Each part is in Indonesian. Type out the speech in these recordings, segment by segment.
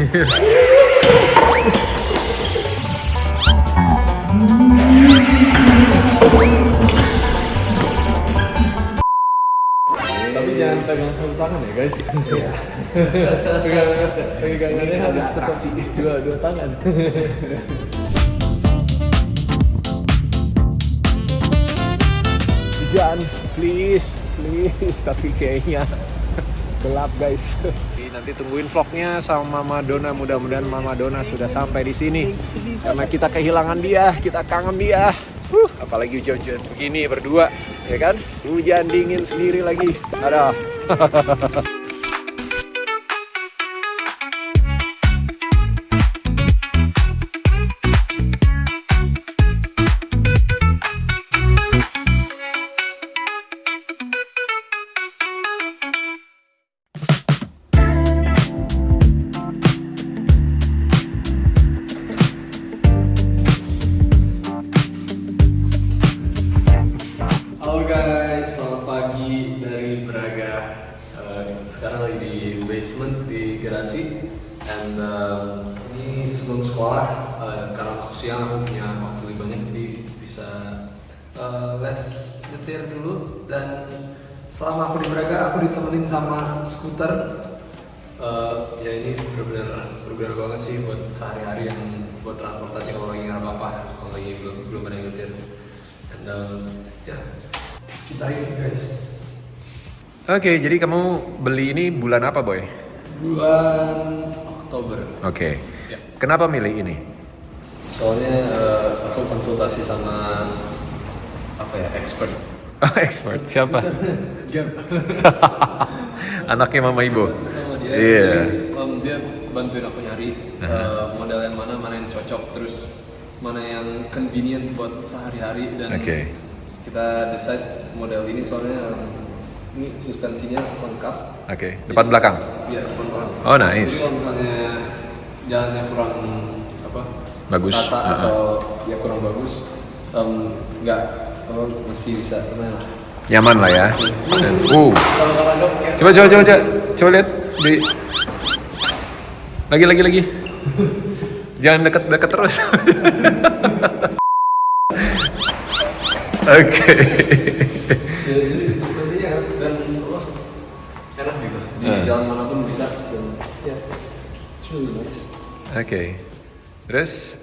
Tapi jangan pegang satu tangan ya guys. Iya. Pegangannya harus distraksi dua tangan. Hujan, please, tapi kayaknya gelap guys. Nanti tungguin vlognya sama Mama Dona, mudah-mudahan Mama Dona sudah sampai di sini. Karena kita kehilangan dia, kita kangen dia. Apalagi hujan-hujan begini berdua, ya kan? Hujan dingin sendiri lagi. Aduh. Halo guys, selamat pagi dari Braga. Sekarang lagi di basement di garasi. And ini sebelum sekolah, karena masuk siang aku punya waktu lebih banyak, jadi bisa les nyetir dulu. Dan selama aku di Braga, aku ditemenin sama skuter. Ya ini bener-bener banget sih buat sehari-hari, yang buat transportasi kalau lagi nggak apa-apa, kalau lagi belum ada yang nyetir. And ya, kita review guys. Oke, jadi kamu beli ini bulan apa, Boy? Bulan Oktober. Oke. Ya. Kenapa milih ini? Soalnya aku konsultasi sama expert. Expert siapa? Gap. Anaknya Mama Ibu. Sama dia. Iya. Jadi, dia bantuin aku nyari model yang mana yang cocok, terus mana yang convenient buat sehari-hari, dan kita decide model ini soalnya ini suspensinya lengkap. Oke. Depan belakang. Iya, depan belakang. Oh, nice. Jadi kalau misalnya jalannya kurang bagus, rata atau ya kurang bagus, nggak masih bisa nyaman lah ya. Dan, Kalau coba lihat di lagi. Jangan deket terus. Oke. Jadi suspensinya dan enak gitu. Di jalan manapun bisa. Dan, ya, it's really nice. Oke. Terus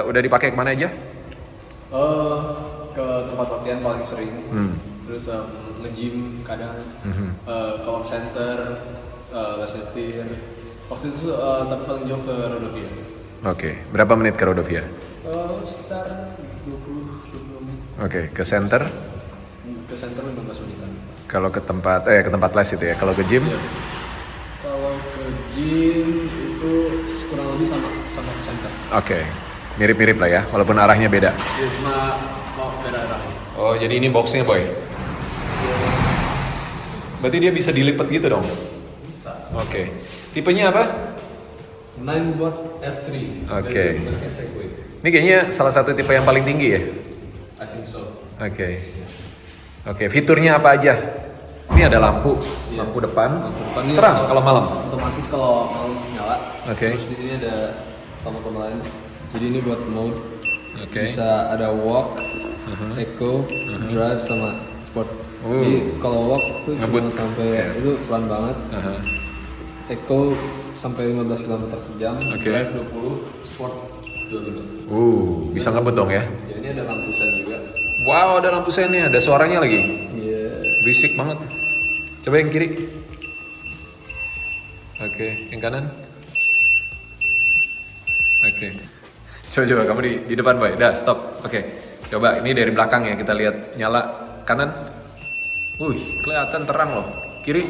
udah dipakai kemana aja? Ke tempat latihan paling sering. Terus nge-gym kadang. Kalau center, les nyetir. Waktu itu tapi paling jauh ke Rodovia. Oke. Berapa menit ke Rodovia? Sekitar 20 menit. Oke. Ke center? Ke center 15 menitan. Kalau ke tempat les itu ya. Kalau ke gym? Iya. Kalau ke gym itu kurang lebih sama ke center. Oke. Mirip-mirip lah ya, walaupun arahnya beda. Iya, cuma beda arah. Oh, jadi ini boxnya, Boy? Berarti dia bisa dilipat gitu dong? Bisa. Oke. Tipenya apa? 9 F3. Oke. Dari Segway. Ini kayaknya salah satu tipe yang paling tinggi ya? I think so. Oke. Oke, fiturnya apa aja? Ini ada lampu, Iya. lampu depan. Lampu depannya Terang kalau malam. Otomatis kalau malam nyala. Oke. Terus di sini ada tombol lain. Jadi ini buat mode. Oke. Bisa ada walk, eco, drive sama sport. Jadi kalau walk tuh Ngebut. cuma sampai itu pelan banget. Eco sampai 15 km per jam. Drive 20, sport 25. Bisa ngebut dong ya? Ya, ini ada lampu sen juga. Wow, ada lampu sennya, ada suaranya lagi. Iya. Berisik banget. Coba yang kiri. Oke, yang kanan. Oke. Coba kamu di depan, Boy. Dah, stop. Oke. Coba ini dari belakang ya, kita lihat nyala kanan. Wih, kelihatan terang loh. Kiri.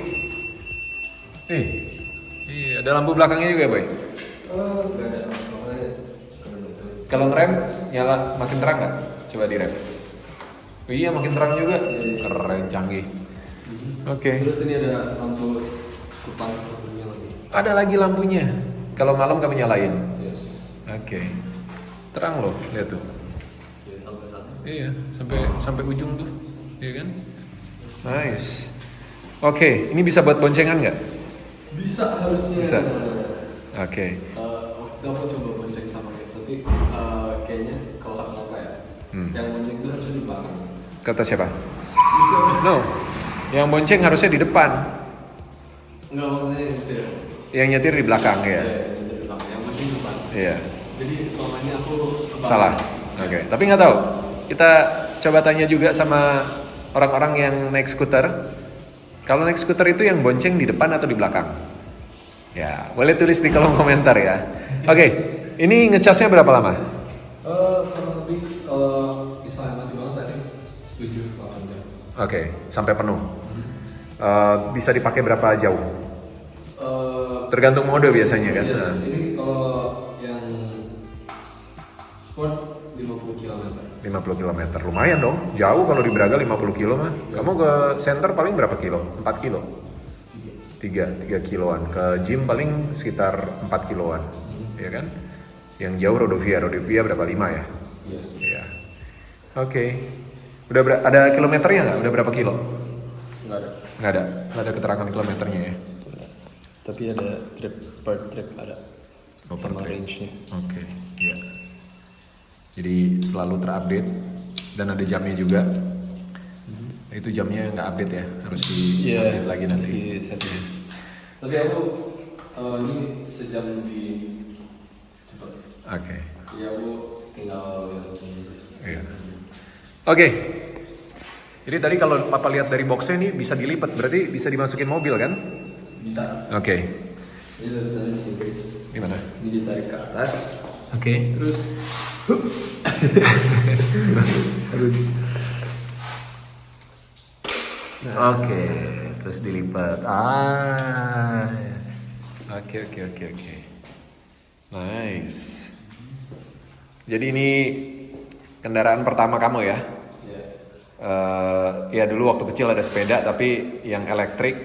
Iya, ada lampu belakangnya juga, Boy. Nggak ada. Kalau ngerem nyala makin terang nggak? Coba direm. Oh, iya, makin terang juga. Keren, canggih. Oke. Terus ini ada lampu depan lampunya lagi. Ada lagi lampunya. Kalau malam kamu nyalain. Yes. Oke. Terang loh, lihat tuh. Ya, sampai sana. Iya, sampai ujung tuh. Iya kan? Nice. Oke, ini bisa buat boncengan nggak? Bisa harusnya. Bisa. Oke. Waktu itu aku coba bonceng sama dia, tapi kayaknya kalau apa ya, yang bonceng itu harusnya di belakang. Kata siapa? Bisa. No. Yang bonceng harusnya di depan. Enggak, maksudnya nyetir. Yang nyetir di belakang ya. Iya, nyetir di belakang. Yang bonceng di depan. Iya. Jadi selama ini aku Salah. Oke. Tapi nggak tahu. Kita coba tanya juga sama orang-orang yang naik skuter. Kalau naik skuter itu yang bonceng di depan atau di belakang? Ya, boleh tulis di kolom komentar ya. Oke, ini ngecasnya berapa lama? Kurang lebih kalau misalnya mati banget tadi 7-8 jam. Oke, sampai penuh. Bisa dipakai berapa jauh? Tergantung mode biasanya kan? Yes, ini kalau yang sport 50 km. 50 km, lumayan dong. Jauh kalau di Braga 50 kilo mah. Kamu ke center paling berapa kilo? 4 kilo? 3 kiloan. Ke gym paling sekitar 4 kiloan. Ya kan? Yang jauh Rodovia berapa? 5 ya? Iya. Iya. Oke. Udah ada kilometernya nggak? Udah berapa kilo? Nggak ada. Nggak ada keterangan kilometernya ya? Tapi ada trip per trip ada. Oh, per Sama trip. range-nya. Oke, iya. Jadi selalu terupdate dan ada jamnya juga. Itu jamnya nggak update ya, harus di-update lagi nanti. Di setting. Tapi aku ini sejam lebih cepat. Oke. Jadi aku tinggal Iya. Oke. Jadi tadi kalau Papa lihat dari boxnya ini bisa dilipat, berarti bisa dimasukin mobil kan? bisa. Oke. Ini tadi di sini guys. Gimana? Ini ditarik ke atas. Oke. Terus Oke, terus dilipat. Oke. Nice. Jadi ini kendaraan pertama kamu ya? Ya dulu waktu kecil ada sepeda tapi yang elektrik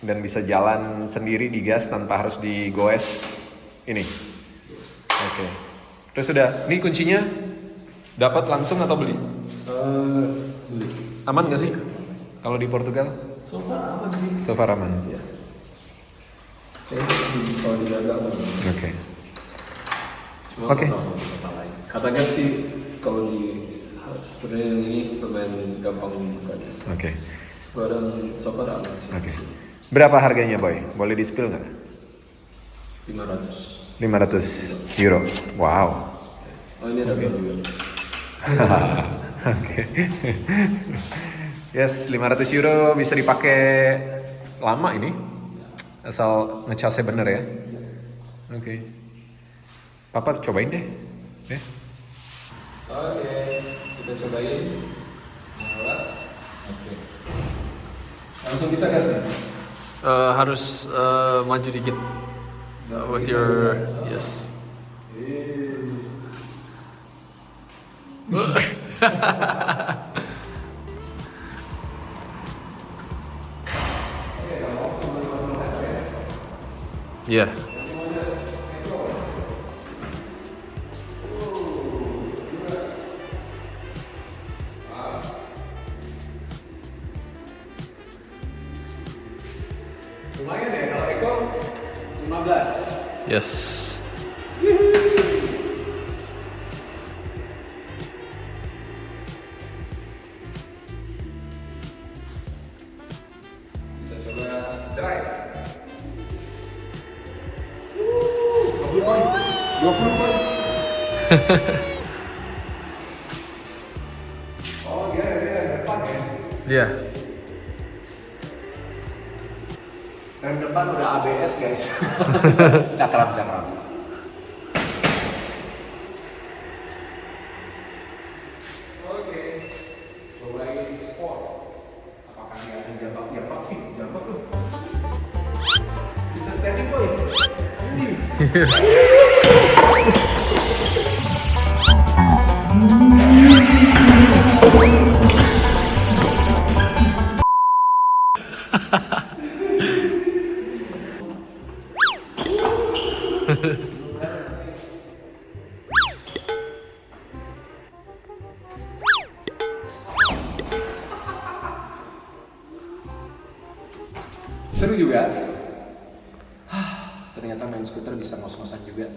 dan bisa jalan sendiri digas tanpa harus digoes ini. Oke. Terus udah, ini kuncinya dapat langsung atau beli? beli. Aman gak sih? Kalau di Portugal? So far aman sih. So far aman. Iya. Kayaknya kalau di Braga aman. Oke. Cuma Oke. nggak tahu kota lain. Katanya sih kalau di sebenarnya yang ini lumayan gampang bukanya. Oke. Gua dan so far aman sih. Oke. Berapa harganya boy? Boleh di spill nggak? 500. 500 euro. Wow. Oh ini ada juga. Oke. Yes, 500 euro bisa dipakai lama ini. Asal ngecasnya bener ya. Oke. Papa cobain deh. Ya. Oke, kita cobain. Oke. Langsung bisa gas ya? Harus maju dikit. With your yes. Yeah. Lumayan ya kalau Eko 15. Yes. Kita coba drive. 20 poin. Oh dia depan ya? Iya. Rem depan udah ABS guys. Cakram. Oke, cobain sport. Apakah dia ada jambak tuh? Bisa standing boy. Ini. Seru juga. ternyata main skuter bisa ngos-ngosan juga.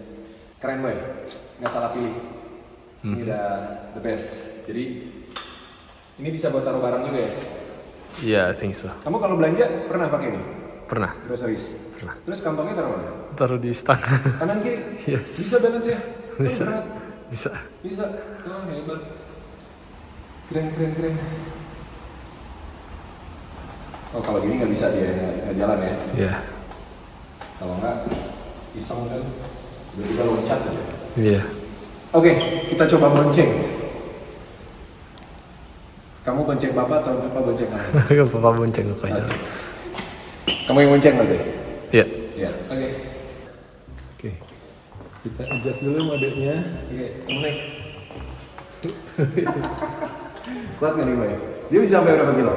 Keren boy, nggak salah pilih. Ini udah the best. Jadi ini bisa buat taruh barang juga ya? Yeah, I think so. Kamu kalau belanja pernah pakai ini? Pernah. Groceries? Pernah. Terus kantongnya taruh mana? Taruh di stang. Kanan kiri? Yes. Bisa balance ya? Bisa. Berat. Bisa. Bisa. Oh hebat. Keren. Oh kalau gini nggak bisa dia nggak jalan ya? Iya. Kalau nggak iseng kan, tiba-tiba loncat aja. Iya. Oke, kita coba bonceng. Kamu bonceng bapak atau bapak bonceng kamu? Papa bonceng kayaknya. Kamu yang bonceng berarti? Iya. Iya. Oke. Kita adjust dulu modenya. Oke, kamu naik. Kuat nggak nih, Boy? Dia bisa sampai berapa kilo?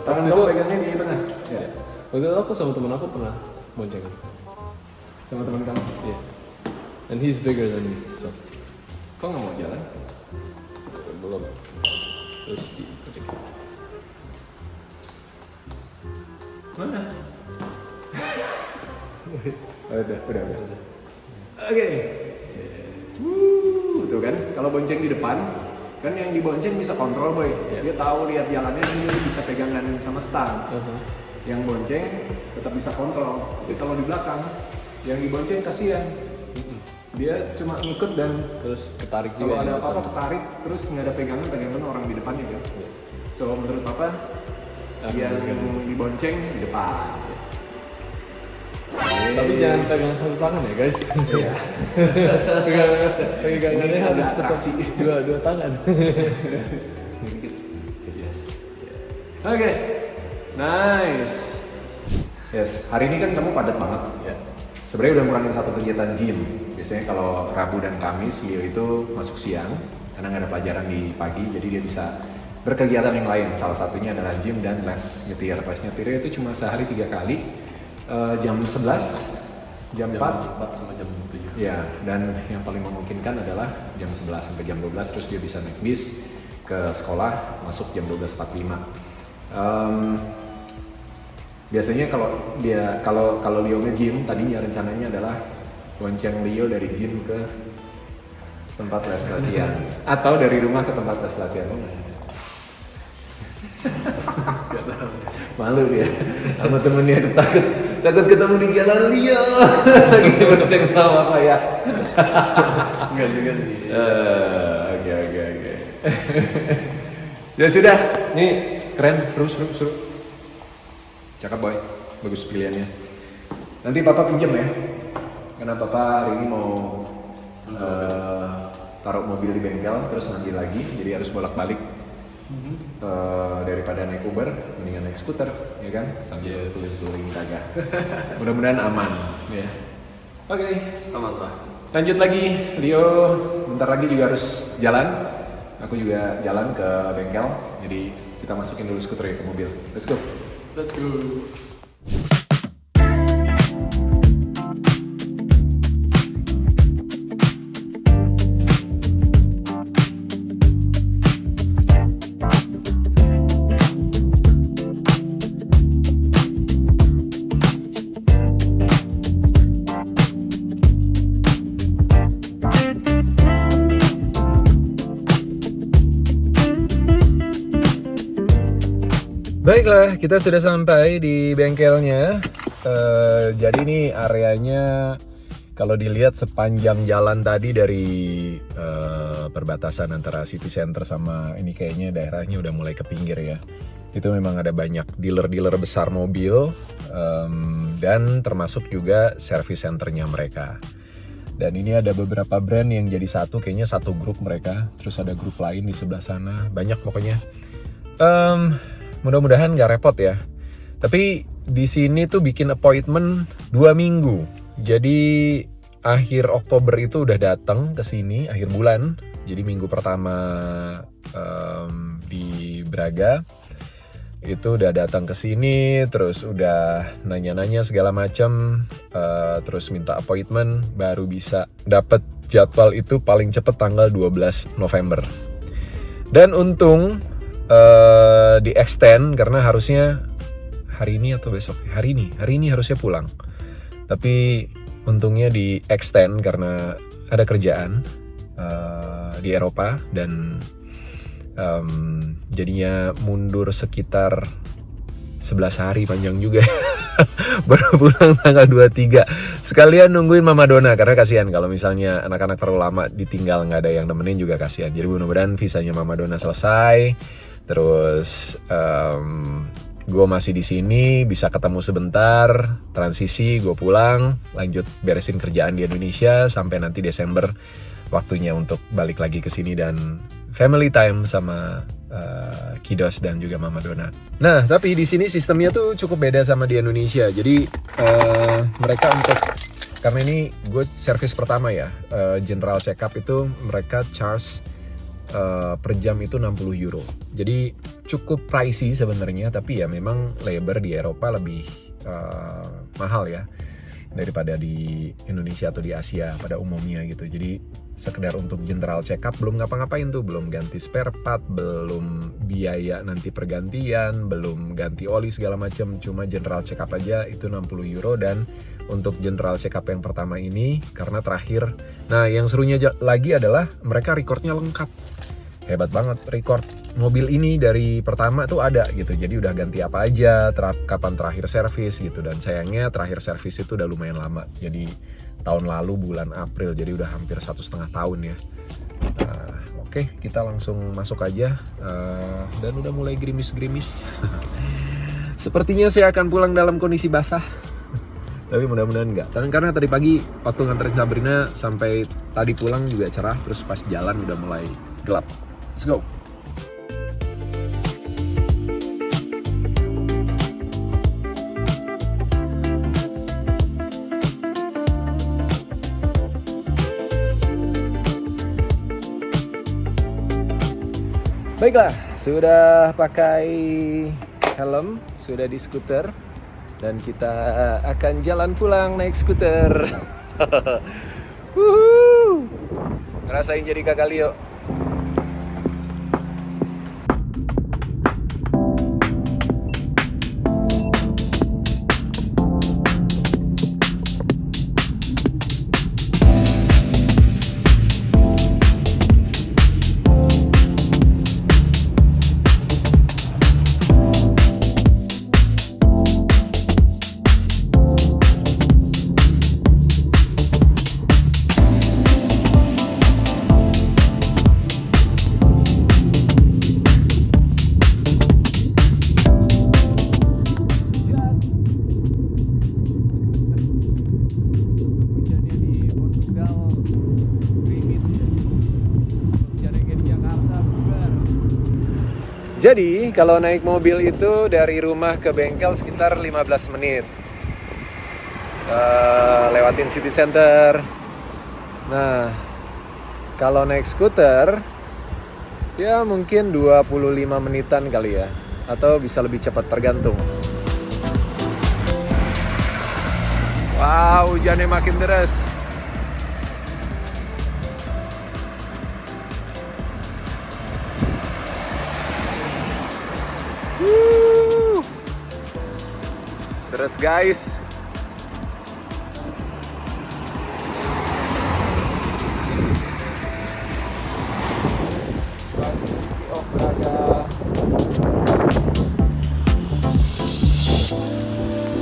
Tangan kamu pegangnya di tengah? Ya. Waktu itu aku sama teman aku pernah bonceng. Sama teman kamu? Iya. And he's bigger than me, so. Kok nggak mau jalan? Belum. Terus di. Mana? Udah. Oke. Tuh kan, kalau bonceng di depan, kan yang dibonceng bisa kontrol boy. Dia tahu lihat jalannya, dia bisa pegangan sama stang. Yang bonceng tetap bisa kontrol. Tapi kalau di belakang, yang dibonceng kasihan. Dia cuma ngikut dan Terus ketarik kalau juga. ada apa-apa ketarik, terus nggak ada pegangan orang di depannya kan. So menurut papa, yang dibonceng di depan. Tapi jangan pegang satu tangan ya guys. Iya. Pegangannya Ini harus ada tetap atraksi. dua tangan. Yes. Oke. Nice. Yes, hari ini kan kamu padat banget ya. Sebenarnya udah ngurangin satu kegiatan gym. Biasanya kalau Rabu dan Kamis Leo itu masuk siang karena nggak ada pelajaran di pagi, jadi dia bisa berkegiatan yang lain. Salah satunya adalah gym dan les nyetir. Les nyetirnya itu cuma sehari 3 kali, jam 11, jam 4, sama jam 7. ya, dan yang paling memungkinkan adalah jam 11 sampai jam 12, terus dia bisa naik bis ke sekolah, masuk jam 12.45. Biasanya kalau Leo nge-gym, tadinya rencananya adalah bonceng Leo dari gym ke tempat les latihan atau dari rumah ke tempat les latihan. Malu dia sama temennya, takut ketemu di jalan Leo lagi bonceng sama apa ya. Enggak juga sih. Oke. Ya sudah, ini keren, seru. Cakep boy, bagus pilihannya. Nanti papa pinjam ya, karena papa hari ini mau taruh mobil di bengkel, terus nanti lagi, jadi harus bolak-balik. Daripada naik Uber, mendingan naik skuter, ya kan? Sambil keliling-keliling kagak. Mudah-mudahan aman. Ya. Oke. Aman lah. Lanjut lagi, Leo bentar lagi juga harus jalan. Aku juga jalan ke bengkel, jadi kita masukin dulu skuter ya ke mobil. Let's go. Let's go. Baiklah, kita sudah sampai di bengkelnya. Jadi ini areanya kalau dilihat sepanjang jalan tadi dari perbatasan antara city center sama ini kayaknya daerahnya udah mulai ke pinggir ya. Itu memang ada banyak dealer-dealer besar mobil dan termasuk juga service centernya mereka. Dan ini ada beberapa brand yang jadi satu, kayaknya satu grup mereka. Terus ada grup lain di sebelah sana, banyak pokoknya. Mudah-mudahan nggak repot ya. Tapi di sini tuh bikin appointment 2 minggu. Jadi akhir Oktober itu udah datang ke sini, akhir bulan. Jadi minggu pertama di Braga itu udah datang ke sini, terus udah nanya-nanya segala macam, terus minta appointment, baru bisa dapat jadwal itu paling cepet tanggal 12 November. Dan untung di extend karena harusnya hari ini atau besok, hari ini harusnya pulang, Tapi untungnya di extend karena ada kerjaan di Eropa dan jadinya mundur sekitar 11 hari, panjang juga. Baru pulang tanggal 23. Sekalian nungguin Mama Dona karena kasihan kalau misalnya anak-anak terlalu lama ditinggal nggak ada yang nemenin juga kasihan. Jadi mudah-mudahan visanya Mama Dona selesai. Terus gue masih di sini, bisa ketemu sebentar, transisi, gue pulang, lanjut beresin kerjaan di Indonesia sampai nanti Desember waktunya untuk balik lagi ke sini dan family time sama Kidos dan juga Mama Dona. Nah, tapi di sini sistemnya tuh cukup beda sama di Indonesia. Jadi mereka karena ini gue servis pertama ya, general check up itu mereka charge per jam itu 60 euro. Jadi cukup pricey sebenarnya, tapi ya memang labor di Eropa lebih mahal ya daripada di Indonesia atau di Asia pada umumnya gitu. Jadi sekedar untuk general check up belum ngapa-ngapain tuh, belum ganti spare part, belum biaya nanti pergantian, belum ganti oli segala macam, cuma general check up aja itu 60 euro. Dan untuk general check up yang pertama ini karena terakhir, nah yang serunya lagi adalah mereka recordnya lengkap. Hebat banget, record mobil ini dari pertama tuh ada gitu. Jadi udah ganti apa aja, kapan terakhir servis gitu. Dan sayangnya terakhir servis itu udah lumayan lama. Jadi tahun lalu bulan April, jadi udah hampir 1,5 tahun ya. Oke, kita langsung masuk aja. Dan udah mulai gerimis-gerimis. Sepertinya saya akan pulang dalam kondisi basah. Tapi mudah-mudahan enggak. Karena tadi pagi waktu nganterin Sabrina sampai tadi pulang juga cerah. Terus pas jalan udah mulai gelap. Let's go. Baiklah, sudah pakai helm, sudah di skuter, dan kita akan jalan pulang naik skuter. Ngerasain jadi kakak Leo. Jadi kalau naik mobil itu dari rumah ke bengkel sekitar 15 menit. Lewatin city center. Nah, kalau naik skuter ya mungkin 25 menitan kali ya, atau bisa lebih cepat tergantung. Wow, hujannya makin deras. Deras guys. City of Braga.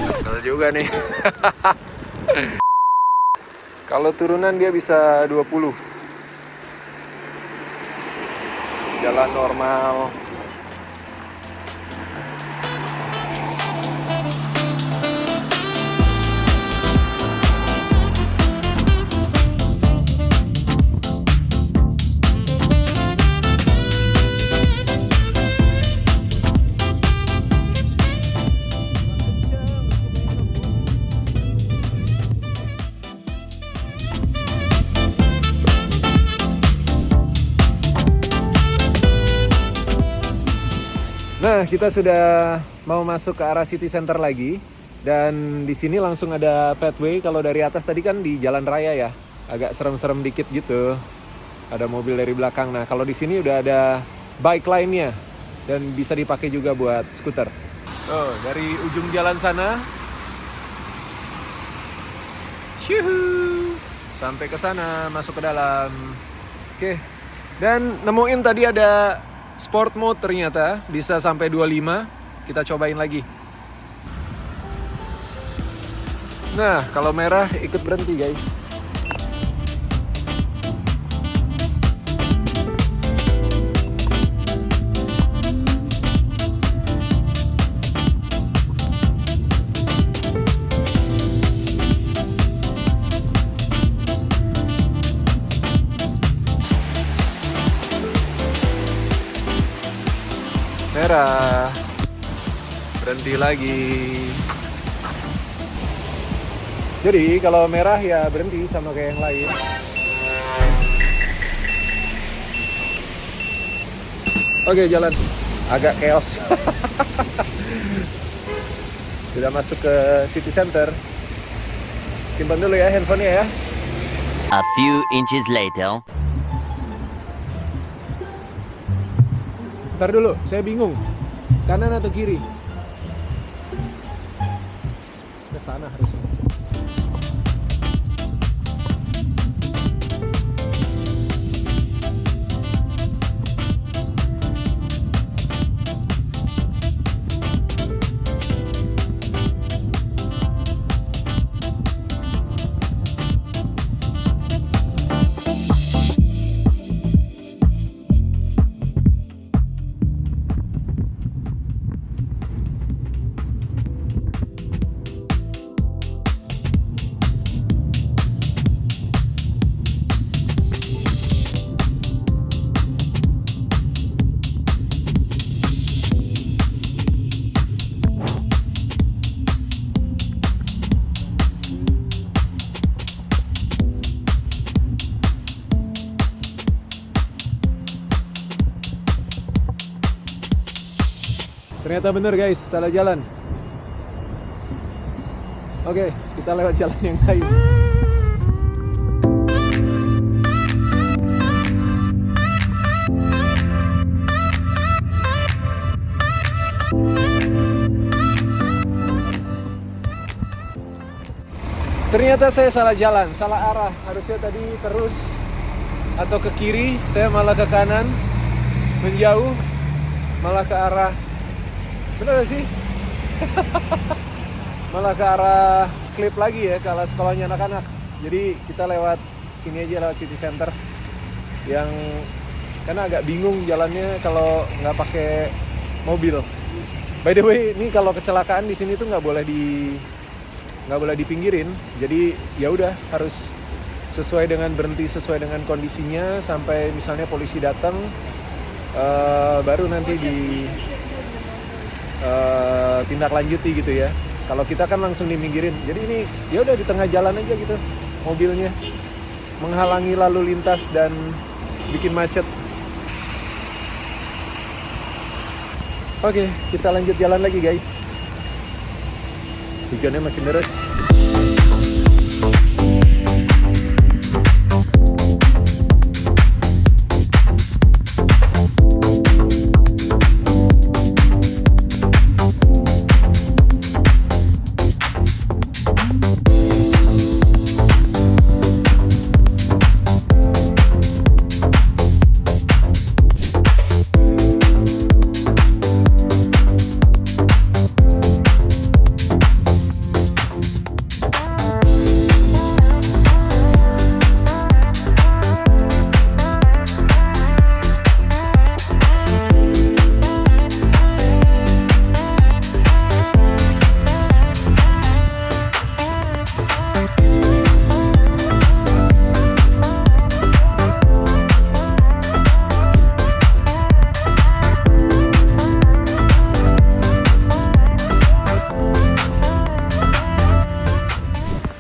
Betul juga nih. Kalau turunan dia bisa 20. Jalan normal. Nah, kita sudah mau masuk ke arah city center lagi, dan di sini langsung ada pathway. Kalau dari atas tadi kan di jalan raya ya, agak serem-serem dikit gitu. Ada mobil dari belakang. Nah, kalau di sini udah ada bike lane-nya dan bisa dipakai juga buat skuter. Oh, dari ujung jalan sana Syuhu. Sampai ke sana, masuk ke dalam. Oke. Dan nemuin tadi ada sport mode ternyata, bisa sampai 25. Kita cobain lagi. Nah, kalau merah ikut berhenti, guys. Merah, berhenti lagi. Jadi kalau merah ya berhenti sama kayak yang lain. Oke, jalan. Agak chaos. Sudah masuk ke city center. Simpan dulu ya handphonenya ya. A few inches later. Ntar dulu, saya bingung. Kanan atau kiri? Ke sana harusnya. Ternyata bener guys, salah jalan. Oke, kita lewat jalan yang lain. Ternyata saya salah jalan, salah arah. Harusnya tadi terus atau ke kiri, saya malah ke kanan, menjauh, malah ke arah. Bener gak sih? Malah ke arah Klip lagi ya, ke arah sekolahnya anak-anak. Jadi kita lewat sini aja, lewat city center. Yang karena agak bingung jalannya kalau nggak pakai mobil. By the way, ini kalau kecelakaan di sini tuh nggak boleh dipinggirin. Jadi ya udah harus sesuai dengan berhenti sesuai dengan kondisinya sampai misalnya polisi datang, baru nanti tindak lanjuti gitu ya. Kalau kita kan langsung diminggirin. Jadi ini ya udah di tengah jalan aja gitu mobilnya, menghalangi lalu lintas dan bikin macet. Oke, kita lanjut jalan lagi guys. Tujuannya makin deres.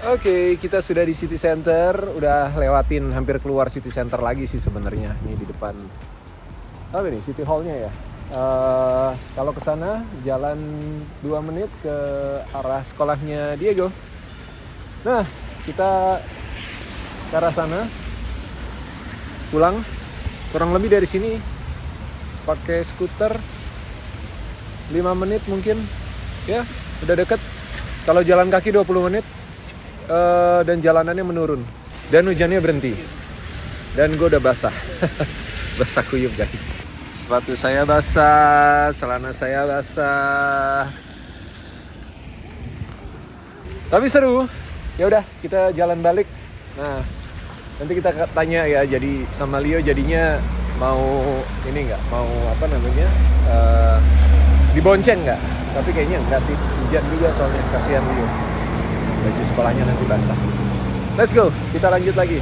Oke, kita sudah di city center, udah lewatin hampir keluar city center lagi sih sebenarnya. Ini di depan apa nih, City Hall-nya ya. Kalau ke sana jalan 2 menit ke arah sekolahnya Diego. Nah, kita ke arah sana. Pulang kurang lebih dari sini pakai skuter 5 menit mungkin. Ya, udah deket. Kalau jalan kaki 20 menit. dan jalanannya menurun. Dan hujannya berhenti. Dan gue udah basah. Basah kuyup guys. Sepatu saya basah, celana saya basah. Tapi seru. Ya udah, kita jalan balik. Nah, nanti kita tanya ya, jadi sama Leo jadinya mau ini nggak, mau apa namanya, dibonceng nggak? Tapi kayaknya enggak sih, hujan juga soalnya, kasihan Leo. Baju sekolahnya nanti basah. Let's go, kita lanjut lagi.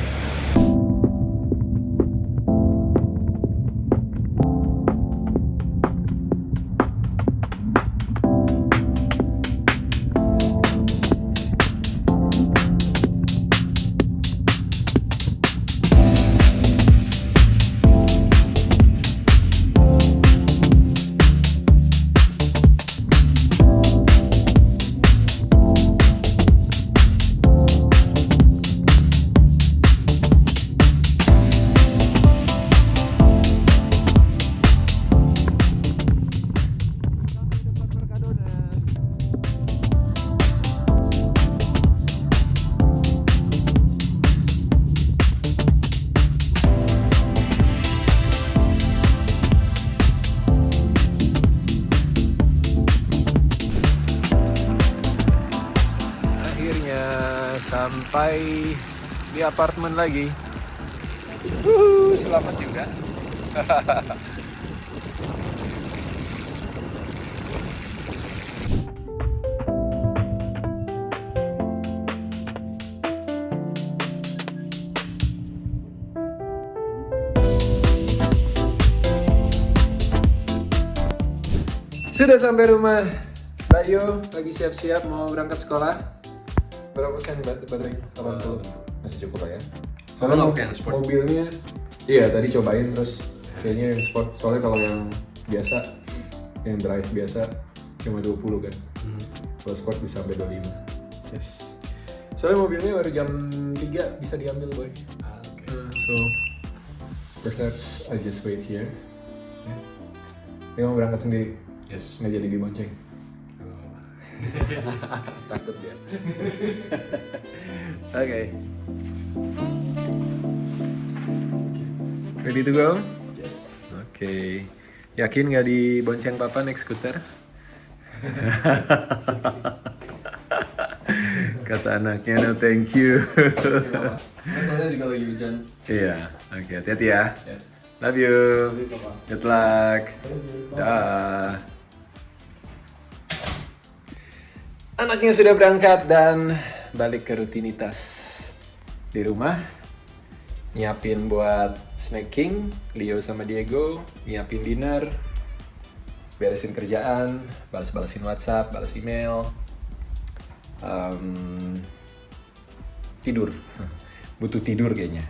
Sampai di apartemen lagi. Selamat juga. Sudah sampai rumah. Bayu lagi siap-siap mau berangkat sekolah. Berapa persen baterai? 80. Masih cukup lah ya. Soalnya yang sport. Mobilnya, iya tadi cobain terus kayaknya yang sport. Soalnya kalau yang biasa, yang drive biasa cuma 20 kan. Kalau sport bisa sampai 25. Yes. Soalnya mobilnya baru jam 3 bisa diambil boy. Okay. So perhaps I just wait here. Yeah. Dia mau berangkat sendiri. Yes. Nggak jadi dibonceng. Takut dia. Okay. Ready to go? Yes. Okay. Yakin nggak dibonceng papa naik skuter? Kata anaknya no thank you. Soalnya juga lagi hujan. Iya. Oke, hati-hati ya. Ya. Love you. Love you, Papa. Good luck. Dah. Anaknya sudah berangkat dan balik ke rutinitas di rumah. Nyiapin buat snacking, Leo sama Diego, nyiapin dinner, beresin kerjaan, balas-balasin WhatsApp, balas email, tidur. Butuh tidur kayaknya.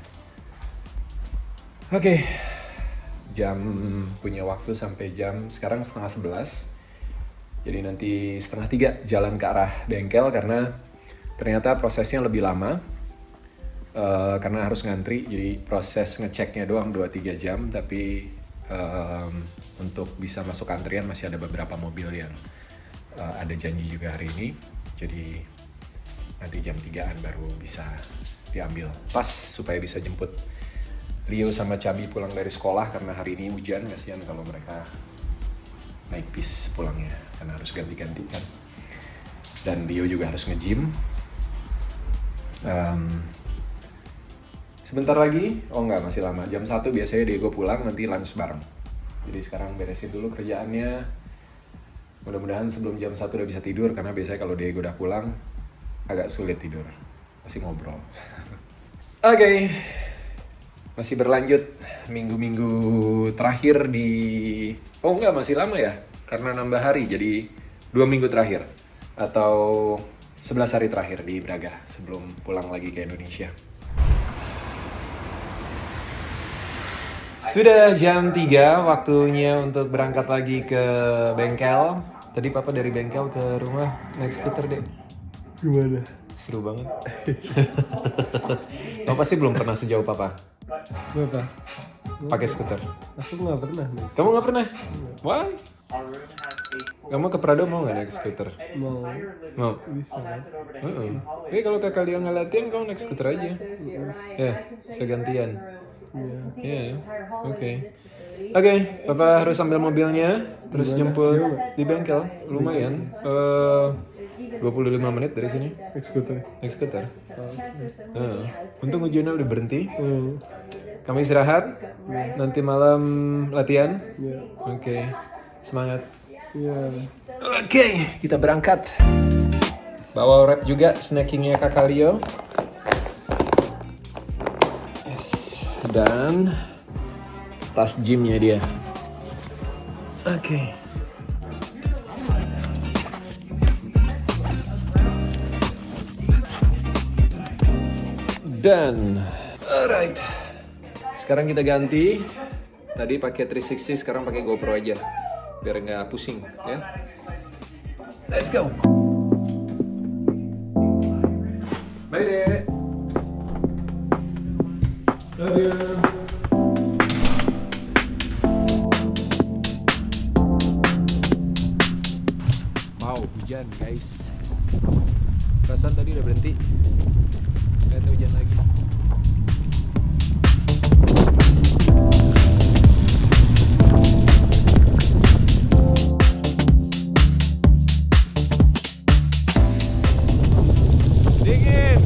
Oke, jam punya waktu sampai jam sekarang 10:30. Jadi nanti 2:30 jalan ke arah bengkel karena ternyata prosesnya lebih lama karena harus ngantri. Jadi proses ngeceknya doang 2-3 jam, tapi untuk bisa masuk antrian masih ada beberapa mobil yang ada janji juga hari ini. Jadi nanti jam 3-an baru bisa diambil. Pas supaya bisa jemput Leo sama Cabi pulang dari sekolah karena hari ini hujan, kasihan kalau mereka naik bis pulangnya karena harus ganti-ganti kan. Dan Leo juga harus nge-gym. Sebentar lagi, oh enggak masih lama, jam 1 biasanya Diego pulang, nanti lunch bareng. Jadi sekarang beresin dulu kerjaannya. Mudah-mudahan sebelum jam 1 udah bisa tidur karena biasanya kalau Diego udah pulang agak sulit tidur, masih ngobrol. Oke. Masih berlanjut minggu-minggu terakhir di... Oh enggak, masih lama ya? Karena nambah hari, jadi 2 minggu terakhir. Atau 11 hari terakhir di Braga sebelum pulang lagi ke Indonesia. Sudah jam 3, waktunya untuk berangkat lagi ke bengkel. Tadi papa dari bengkel ke rumah naik skuter deh. Gimana? Seru banget. Kamu pasti belum pernah sejauh papa. Berapa? Pakai skuter. Aku nggak pernah. Kamu nggak pernah? Why? Our room has a Kamu ke Prado mau nggak naik skuter? Mau. Mau? Bisa kan? Tapi kalau kakak Leo nggak latihan, kamu naik skuter aja. Ya, bisa gantian. Iya. Oke. Oke, Papa harus ambil mobilnya, terus jemput di bengkel. Lumayan. 25 menit dari sini. Naik skuter. Naik skuter. Untung hujannya udah berhenti. Kami istirahat. Nanti malam latihan. Oke. Semangat. Iya. Oke, kita berangkat. Bawa wrap juga snackingnya kakak Leo. Yes. Dan tas gymnya dia. Oke. Dan alright. Sekarang kita ganti. Tadi pakai 360, sekarang pakai GoPro aja. Biar nggak pusing, ya. Let's go. Bye, Dek. Love you. Wow, hujan, guys. Perasaan tadi udah berhenti. Ternyata hujan lagi. Dingin.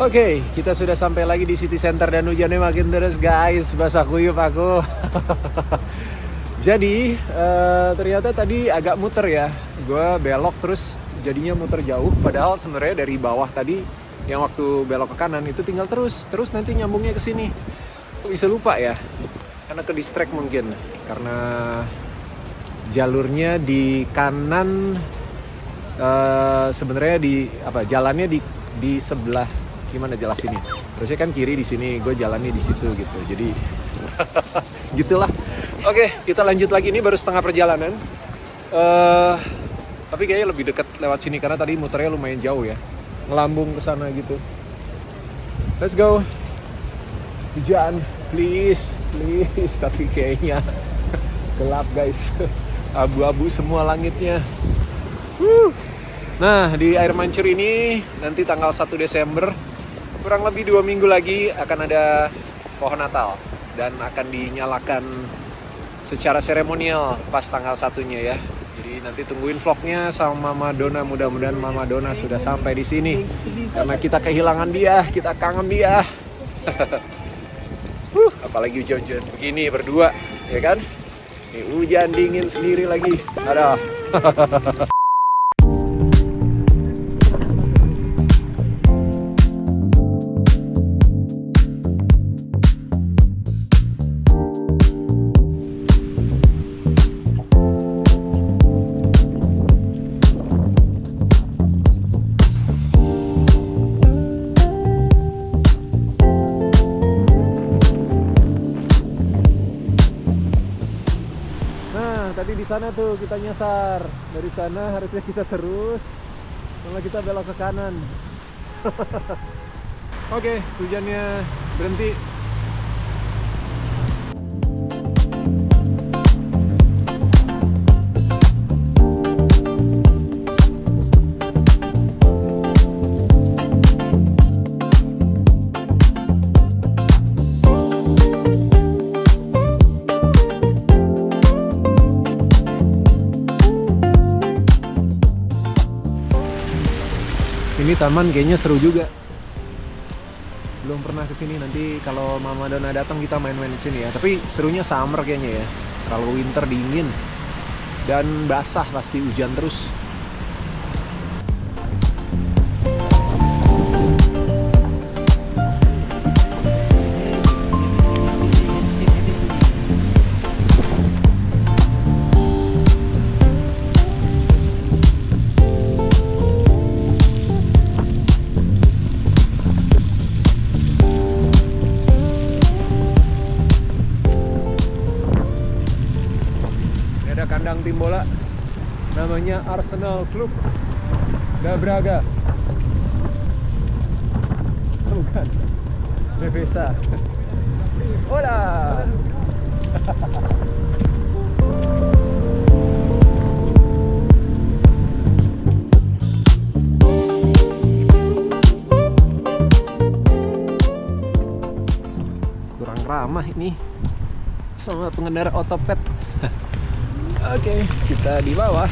Oke, kita sudah sampai lagi di city center dan hujannya makin deras, guys. Basah kuyup aku. Jadi ternyata tadi agak muter ya. Gue belok terus jadinya muter jauh. Padahal sebenarnya dari bawah tadi yang waktu belok ke kanan itu tinggal terus nanti nyambungnya ke sini. Kok bisa lupa ya? Karena ke distract mungkin. Karena jalurnya di kanan sebenarnya di apa? Jalannya di sebelah. Gimana jelasinnya? Terusnya kan kiri di sini, gue jalannya di situ gitu. Jadi gitulah. Oke, kita lanjut lagi, ini baru setengah perjalanan. Tapi kayaknya lebih dekat lewat sini karena tadi muternya lumayan jauh ya. Ngelambung ke sana gitu. Let's go. Hujan, please. Tapi kayaknya gelap, guys. Abu-abu semua langitnya. Nah, di Air Mancur ini nanti tanggal 1 Desember kurang lebih 2 minggu lagi akan ada pohon Natal dan akan dinyalakan secara seremonial pas tanggal 1-nya ya. Jadi nanti tungguin vlognya sama Mama Dona. Mudah-mudahan Mama Dona sudah sampai di sini karena kita kehilangan dia, kita kangen dia. Apalagi hujan-hujan begini berdua, ya kan? Ini hujan dingin sendiri lagi. Aduh. Tadi di sana tuh kita nyasar. Dari sana harusnya kita terus, malah kita belok ke kanan. Oke, hujannya berhenti. Ini taman kayaknya seru juga. Belum pernah kesini, nanti kalau Mama Dona datang kita main-main di sini ya. Tapi serunya summer kayaknya ya. Kalau winter dingin dan basah, pasti hujan terus. Kandang tim bola namanya Arsenal Club da Braga, bukan Bevesa. Hola. Kurang ramah ini sama pengendara otopet. Oke, kita di bawah.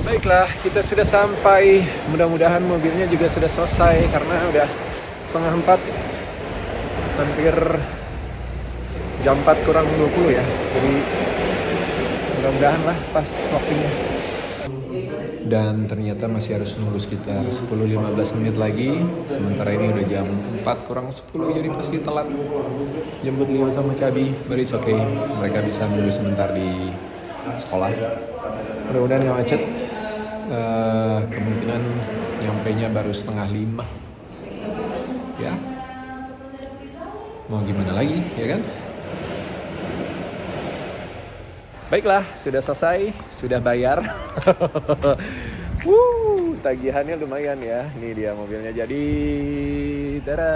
Baiklah, kita sudah sampai. Mudah-mudahan mobilnya juga sudah selesai karena udah 3:30. Hampir jam 4 kurang 20 ya. Jadi mudah-mudahan lah pas waktunya. Dan ternyata masih harus nunggu sekitar 10-15 menit lagi. Sementara ini udah jam 4 kurang 10, jadi pasti telat. Jemput Leo sama Cabi, but it's okay. Mereka bisa nunggu sebentar di sekolah. Mudah-mudahan gak macet. Kemungkinan nyampainya baru 4:30 ya. Mau gimana lagi, ya kan? Baiklah, sudah selesai, sudah bayar. Tagihannya lumayan ya. Ini dia mobilnya jadi. Tada,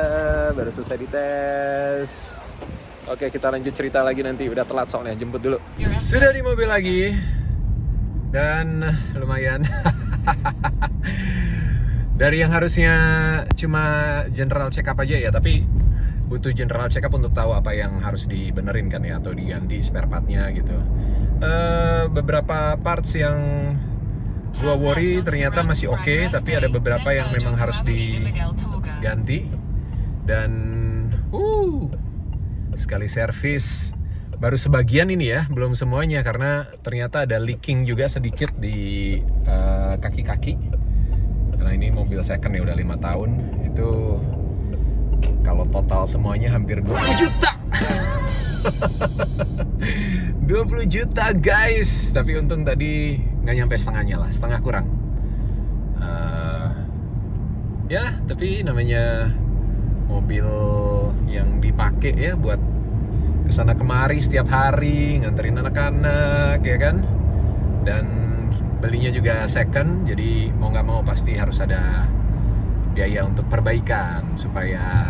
baru selesai dites. Oke, kita lanjut cerita lagi nanti. Udah telat soalnya, jemput dulu. Sudah di mobil lagi. Dan lumayan. Dari yang harusnya cuma general check up aja ya, tapi butuh general check up untuk tahu apa yang harus dibenerin kan ya, atau diganti spare partnya gitu. Beberapa parts yang gua worry ternyata masih oke, tapi ada beberapa yang memang harus diganti. Dan sekali servis baru sebagian ini ya, belum semuanya, karena ternyata ada leaking juga sedikit di kaki-kaki. Karena ini mobil second ya, udah 5 tahun. Itu kalau total semuanya hampir 20 juta. 20 juta guys. Tapi untung tadi nggak nyampe setengahnya lah, setengah kurang. Ya, tapi namanya mobil yang dipakai ya buat kesana kemari setiap hari, nganterin anak-anak ya kan, dan belinya juga second, jadi mau nggak mau pasti harus ada biaya untuk perbaikan supaya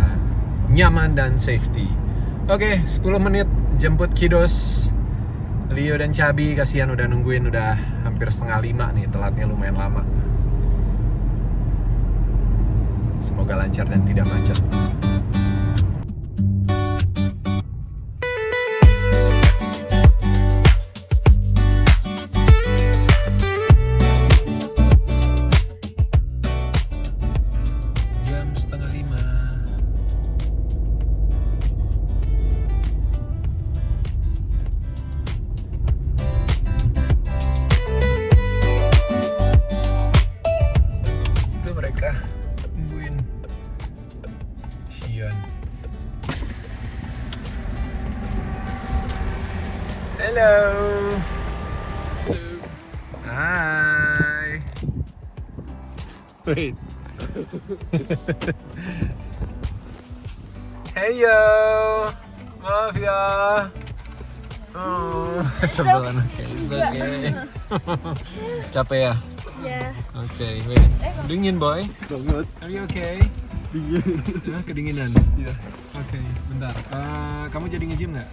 nyaman dan safety. Oke, 10 menit jemput kiddos Leo dan Cabi. Kasihan udah nungguin, udah hampir 4:30 nih, telatnya lumayan lama. Semoga lancar dan tidak macet. Hello. Hai. Wait. Hey yo. Maaf ya. Oh, sebel anaknya. It's okay. Capek ya? Ya. Oke, wait. Dingin boy. Banget. Are you okay? Dingin. Kedinginan. Iya. Oke, bentar. Kamu jadi nge-gym nggak?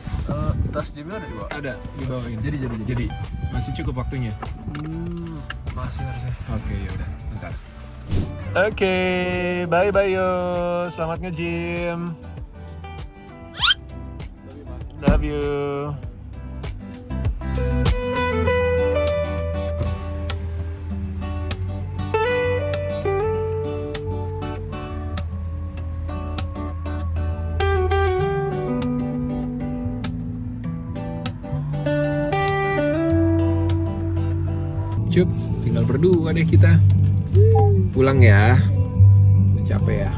Tas gymnya ada di bawah. Ada, dibawain. Jadi. Masih cukup waktunya? Masih harusnya. Oke, ya udah. Bentar. Oke, bye yo. Selamat nge-gym. Love you. Cup, tinggal berdua deh kita. Pulang ya. Udah capek ya.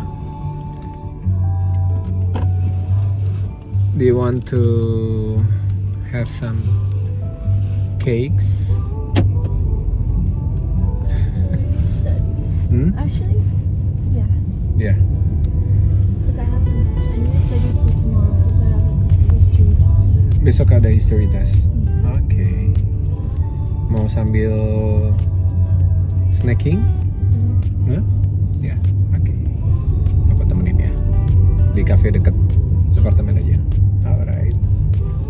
Do you want to have some cakes? Actually, yeah. Yeah. Because I need to study for tomorrow because I have a history test. Besok ada history test. Oke. Mau sambil snacking? Hah? Ya, oke. Bapak temenin ya. Di cafe deket apartemen aja. Alright.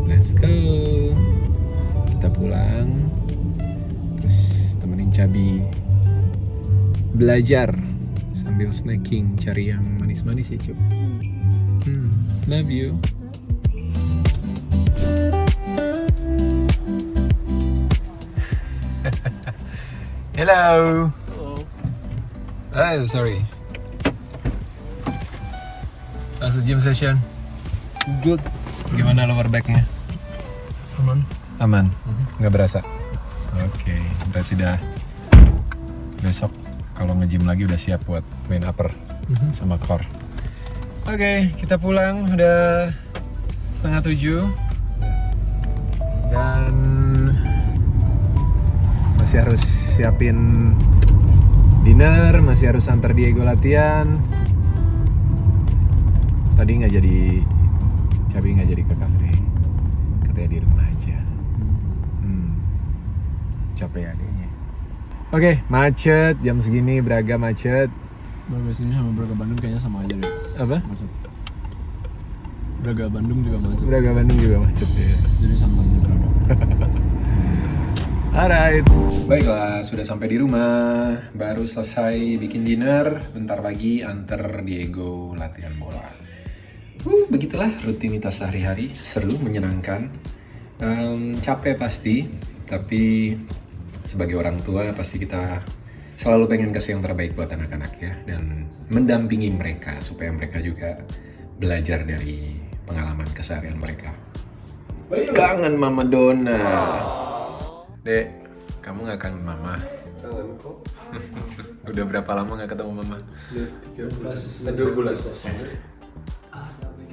Let's go. Kita pulang. Terus temenin Cabi belajar sambil snacking, cari yang manis-manis ya, Cup. Love you. Hello. Oh, sorry. How's the gym session? Good. Gimana lower back-nya? Aman. Aman? Nggak berasa? Oke, berarti dah besok kalau nge-gym lagi udah siap buat main upper sama core. Oke, kita pulang udah 6:30 dan masih harus siapin dinner, masih harus antar Diego latihan. Tadi nggak jadi, Cabi nggak jadi ke kafe, katanya di rumah aja. Capek ya kayaknya. Oke, macet jam segini, Braga macet. Braga sini sama Braga Bandung kayaknya sama aja deh. Apa? Macet. Braga Bandung juga macet. Braga Bandung juga macet ya. Jadi sama aja Braga. Alright. Baiklah, sudah sampai di rumah. Baru selesai bikin dinner. Bentar lagi antar Diego latihan bola. Begitulah rutinitas sehari-hari. Seru, menyenangkan. Capek pasti, tapi sebagai orang tua pasti kita selalu pengen kasih yang terbaik buat anak-anak ya, dan mendampingi mereka supaya mereka juga belajar dari pengalaman keseharian mereka. Kangen Mama Dona. Dek, kamu gak kangen Mama? Kangen kok. Udah berapa lama gak ketemu Mama? 2 bulan selesai.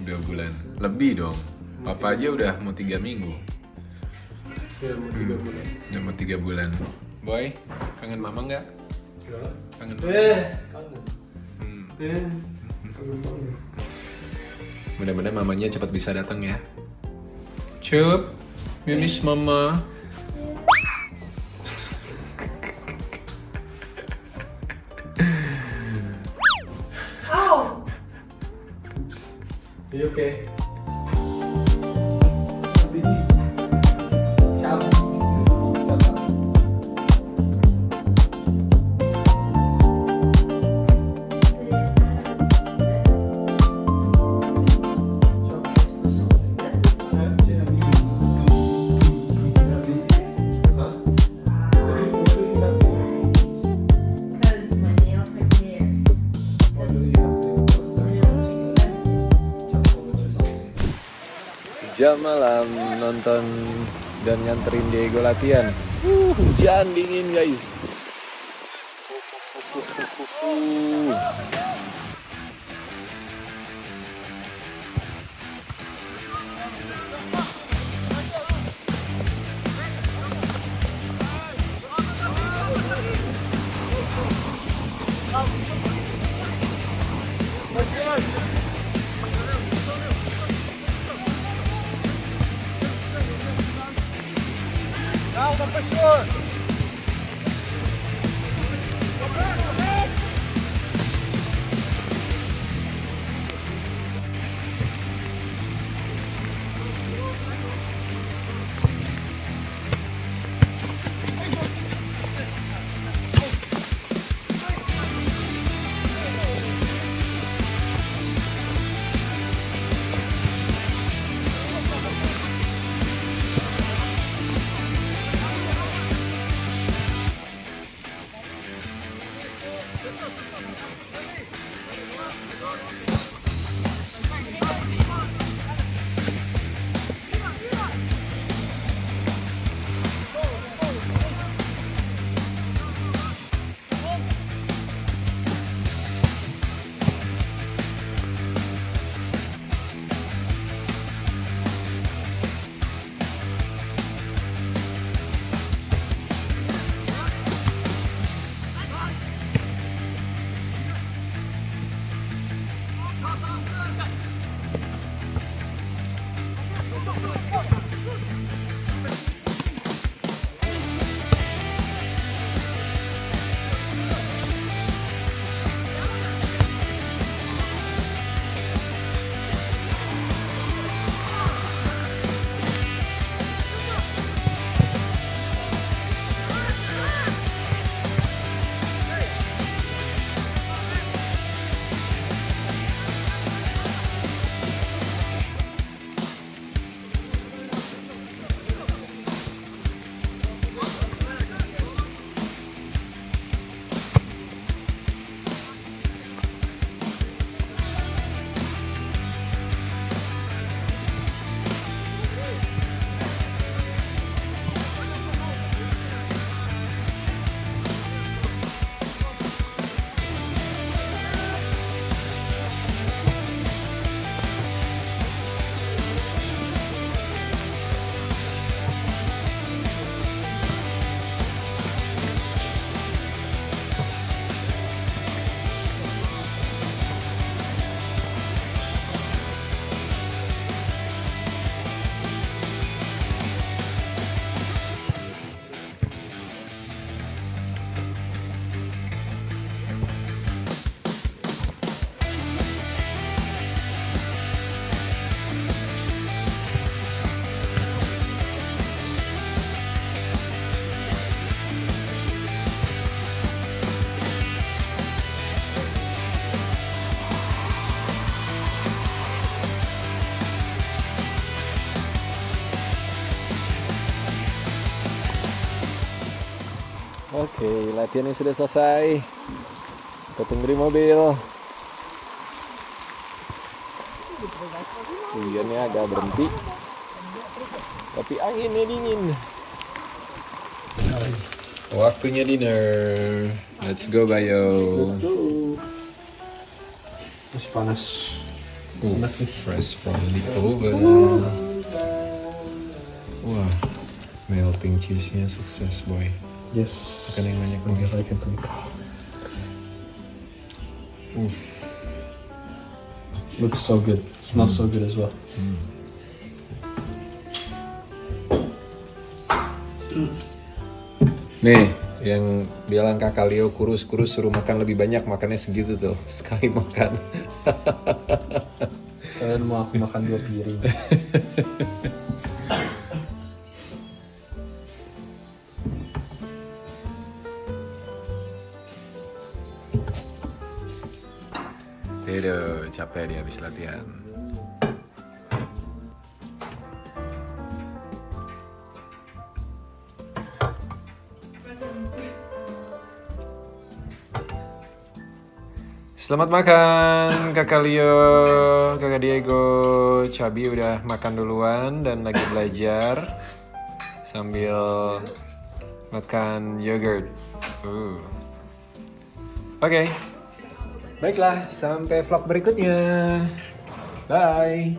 2 bulan. Lebih dong. Papa aja udah mau 3 minggu. Ya, mau 3 bulan. Udah mau 3 bulan. Boy, kangen Mama gak? Kangen Mama? Kangen. Kangen banget. Mudah-mudahan mamanya cepat bisa datang ya. Cup, you miss Mama. Are you okay? Because my nails are clear. Jam malam nonton dan nganterin Diego latihan. Hujan dingin guys. Oke, latihannya sudah selesai. Kita tunggu di mobil. Hujannya agak berhenti, tapi anginnya dingin. Waktunya dinner. Let's go, Bayo. Let's go. Masih panas. Fresh from the oven. Wah, melting cheese-nya sukses, boy. Yes. Makan yang banyak Oke, banget. I can do it. Looks so good. Smells so good as well. Nih, yang bilang kakak Leo kurus-kurus suruh makan lebih banyak, makannya segitu tuh sekali makan. Kalian mau aku makan 2 piring. Aduh, capek dia habis latihan. Selamat makan kakak Leo, kakak Diego. Cabi udah makan duluan dan lagi belajar sambil makan yogurt. Oke. Baiklah, sampai vlog berikutnya. Bye.